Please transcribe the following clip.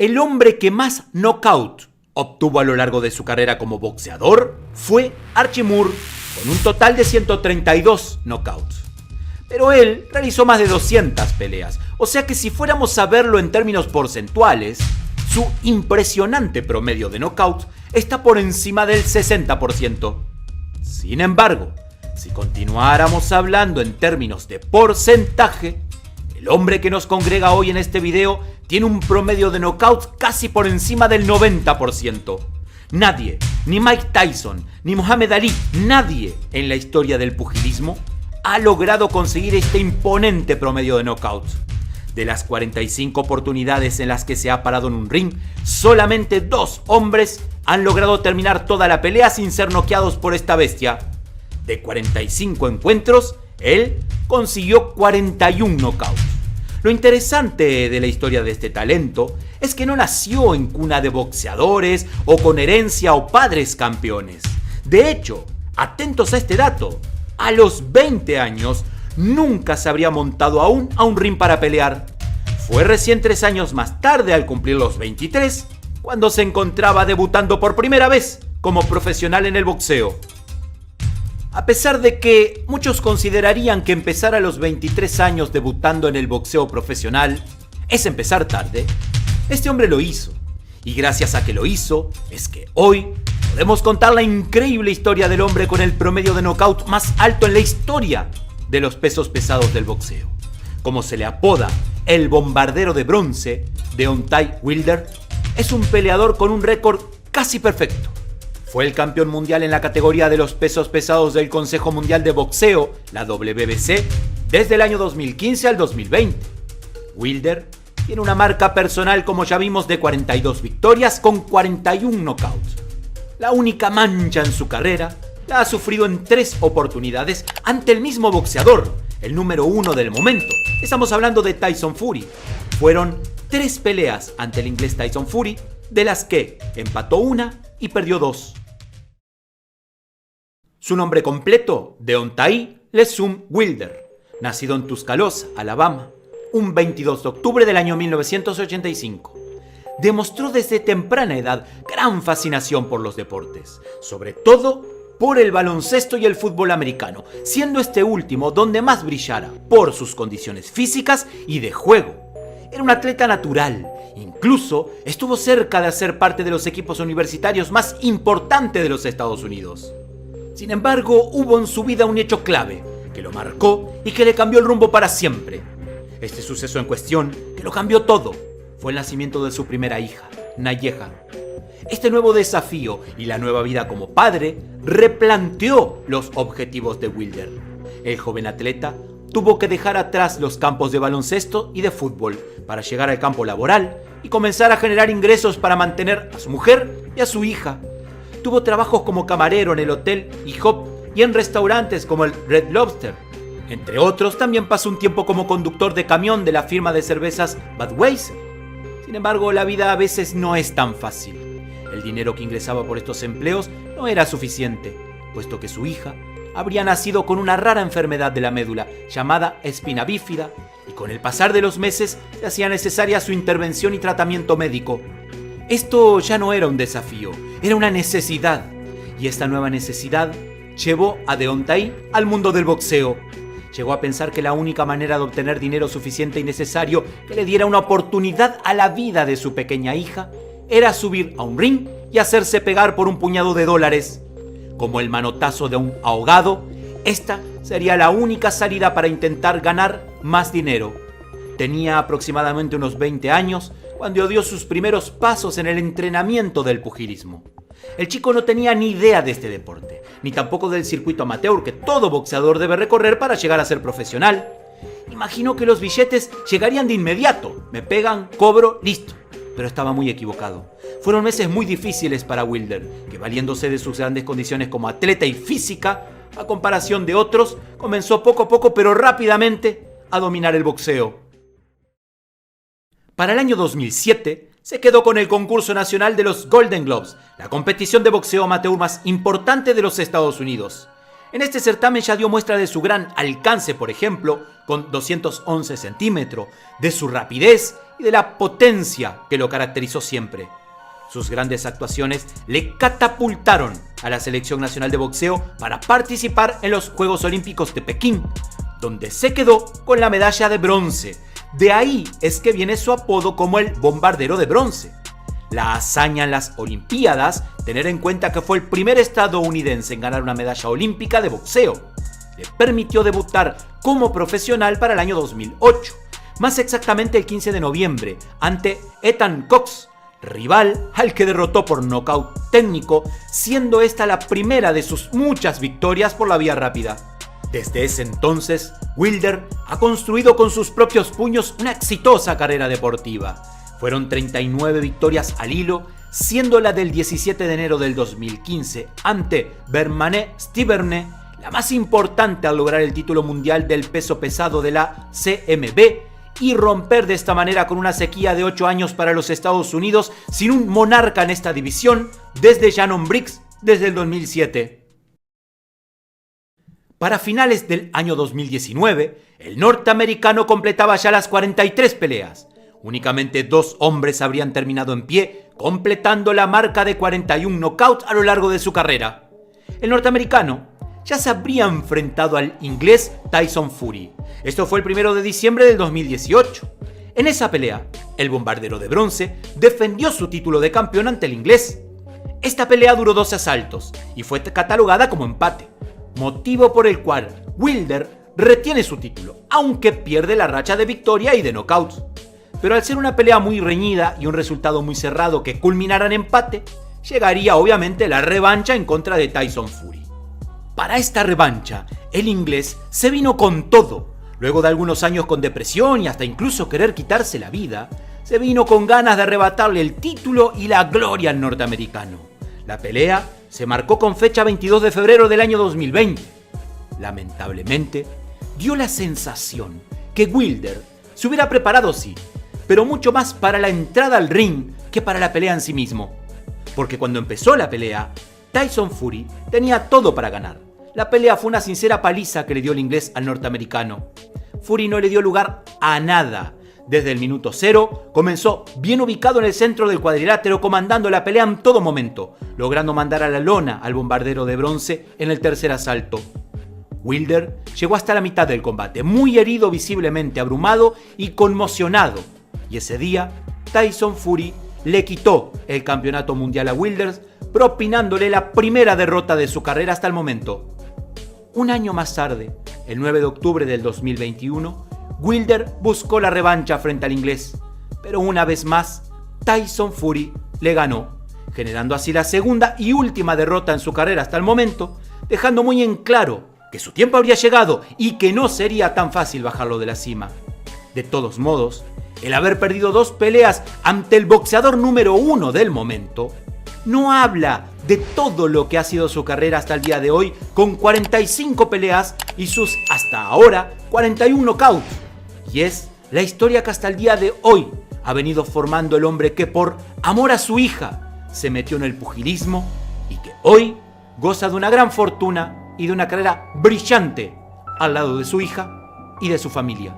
El hombre que más knockout obtuvo a lo largo de su carrera como boxeador fue Archie Moore, con un total de 132 knockouts. Pero él realizó más de 200 peleas, o sea que si fuéramos a verlo en términos porcentuales, su impresionante promedio de knockouts está por encima del 60%. Sin embargo, si continuáramos hablando en términos de porcentaje, el hombre que nos congrega hoy en este video tiene un promedio de knockouts casi por encima del 90%. Nadie, ni Mike Tyson, ni Muhammad Ali, nadie en la historia del pugilismo ha logrado conseguir este imponente promedio de knockouts. De las 45 oportunidades en las que se ha parado en un ring, solamente 2 hombres han logrado terminar toda la pelea sin ser noqueados por esta bestia. De 45 encuentros, él consiguió 41 knockouts. Lo interesante de la historia de este talento es que no nació en cuna de boxeadores o con herencia o padres campeones. De hecho, atentos a este dato, a los 20 años nunca se habría montado aún a un ring para pelear. Fue recién 3 años más tarde, al cumplir los 23, cuando se encontraba debutando por primera vez como profesional en el boxeo. A pesar de que muchos considerarían que empezar a los 23 años debutando en el boxeo profesional es empezar tarde, este hombre lo hizo. Y gracias a que lo hizo, es que hoy podemos contar la increíble historia del hombre con el promedio de knockout más alto en la historia de los pesos pesados del boxeo. Como se le apoda el bombardero de bronce, Deontay Wilder es un peleador con un récord casi perfecto. Fue el campeón mundial en la categoría de los pesos pesados del Consejo Mundial de Boxeo, la WBC, desde el año 2015 al 2020. Wilder tiene una marca personal, como ya vimos, de 42 victorias con 41 knockouts. La única mancha en su carrera la ha sufrido en 3 oportunidades ante el mismo boxeador, el número 1 del momento. Estamos hablando de Tyson Fury. Fueron 3 peleas ante el inglés Tyson Fury, de las que empató 1 y perdió 2. Su nombre completo, Deontay LeSueur Wilder, nacido en Tuscaloosa, Alabama, un 22 de octubre del año 1985. Demostró desde temprana edad gran fascinación por los deportes, sobre todo por el baloncesto y el fútbol americano, siendo este último donde más brillara por sus condiciones físicas y de juego. Era un atleta natural, incluso estuvo cerca de ser parte de los equipos universitarios más importantes de los Estados Unidos. Sin embargo, hubo en su vida un hecho clave que lo marcó y que le cambió el rumbo para siempre. Este suceso en cuestión, que lo cambió todo, fue el nacimiento de su primera hija, Nayeha. Este nuevo desafío y la nueva vida como padre replanteó los objetivos de Wilder. El joven atleta tuvo que dejar atrás los campos de baloncesto y de fútbol para llegar al campo laboral y comenzar a generar ingresos para mantener a su mujer y a su hija. Tuvo trabajos como camarero en el Hotel IHOP y en restaurantes como el Red Lobster. Entre otros, también pasó un tiempo como conductor de camión de la firma de cervezas Budweiser. Sin embargo, la vida a veces no es tan fácil. El dinero que ingresaba por estos empleos no era suficiente, puesto que su hija habría nacido con una rara enfermedad de la médula llamada espina bífida, y con el pasar de los meses se hacía necesaria su intervención y tratamiento médico. Esto ya no era un desafío, era una necesidad, y esta nueva necesidad llevó a Deontay al mundo del boxeo. Llegó a pensar que la única manera de obtener dinero suficiente y necesario que le diera una oportunidad a la vida de su pequeña hija era subir a un ring y hacerse pegar por un puñado de dólares. Como el manotazo de un ahogado, esta sería la única salida para intentar ganar más dinero. Tenía aproximadamente unos 20 años cuando dio sus primeros pasos en el entrenamiento del pugilismo. El chico no tenía ni idea de este deporte, ni tampoco del circuito amateur que todo boxeador debe recorrer para llegar a ser profesional. Imaginó que los billetes llegarían de inmediato. Me pegan, cobro, listo. Pero estaba muy equivocado. Fueron meses muy difíciles para Wilder, que valiéndose de sus grandes condiciones como atleta y física, a comparación de otros, comenzó poco a poco pero rápidamente a dominar el boxeo. Para el año 2007 se quedó con el concurso nacional de los Golden Gloves, la competición de boxeo amateur más importante de los Estados Unidos. En este certamen ya dio muestra de su gran alcance, por ejemplo, con 211 centímetros, de su rapidez y de la potencia que lo caracterizó siempre. Sus grandes actuaciones le catapultaron a la Selección Nacional de Boxeo para participar en los Juegos Olímpicos de Pekín, donde se quedó con la medalla de bronce. De ahí es que viene su apodo como el bombardero de bronce. La hazaña en las Olimpiadas, tener en cuenta que fue el primer estadounidense en ganar una medalla olímpica de boxeo, le permitió debutar como profesional para el año 2008, más exactamente el 15 de noviembre, ante Ethan Cox, rival al que derrotó por nocaut técnico, siendo esta la primera de sus muchas victorias por la vía rápida. Desde ese entonces, Wilder ha construido con sus propios puños una exitosa carrera deportiva. Fueron 39 victorias al hilo, siendo la del 17 de enero del 2015 ante Bermane Stiverne la más importante al lograr el título mundial del peso pesado de la CMB y romper de esta manera con una sequía de 8 años para los Estados Unidos sin un monarca en esta división desde Shannon Briggs desde el 2007. Para finales del año 2019, el norteamericano completaba ya las 43 peleas. Únicamente 2 hombres habrían terminado en pie, completando la marca de 41 knockouts a lo largo de su carrera. El norteamericano ya se habría enfrentado al inglés Tyson Fury. Esto fue el 1 de diciembre del 2018. En esa pelea, el bombardero de bronce defendió su título de campeón ante el inglés. Esta pelea duró 12 asaltos y fue catalogada como empate, motivo por el cual Wilder retiene su título, aunque pierde la racha de victoria y de knockouts. Pero al ser una pelea muy reñida y un resultado muy cerrado que culminara en empate, llegaría obviamente la revancha en contra de Tyson Fury. Para esta revancha, el inglés se vino con todo. Luego de algunos años con depresión y hasta incluso querer quitarse la vida, se vino con ganas de arrebatarle el título y la gloria al norteamericano. La pelea se marcó con fecha 22 de febrero del año 2020. Lamentablemente, dio la sensación que Wilder se hubiera preparado sí, pero mucho más para la entrada al ring que para la pelea en sí mismo. Porque cuando empezó la pelea, Tyson Fury tenía todo para ganar. La pelea fue una sincera paliza que le dio el inglés al norteamericano. Fury no le dio lugar a nada. Desde el minuto 0 comenzó bien ubicado en el centro del cuadrilátero, comandando la pelea en todo momento, logrando mandar a la lona al bombardero de bronce en el tercer asalto. Wilder llegó hasta la mitad del combate, muy herido, visiblemente abrumado y conmocionado. Y ese día, Tyson Fury le quitó el campeonato mundial a Wilder, propinándole la primera derrota de su carrera hasta el momento. Un año más tarde, el 9 de octubre del 2021, Wilder buscó la revancha frente al inglés, pero una vez más, Tyson Fury le ganó, generando así la segunda y última derrota en su carrera hasta el momento, dejando muy en claro que su tiempo habría llegado y que no sería tan fácil bajarlo de la cima. De todos modos, el haber perdido 2 peleas ante el boxeador número 1 del momento no habla de todo lo que ha sido su carrera hasta el día de hoy, con 45 peleas y sus hasta ahora 41 knockouts. Y es la historia que hasta el día de hoy ha venido formando el hombre que por amor a su hija se metió en el pugilismo y que hoy goza de una gran fortuna y de una carrera brillante al lado de su hija y de su familia.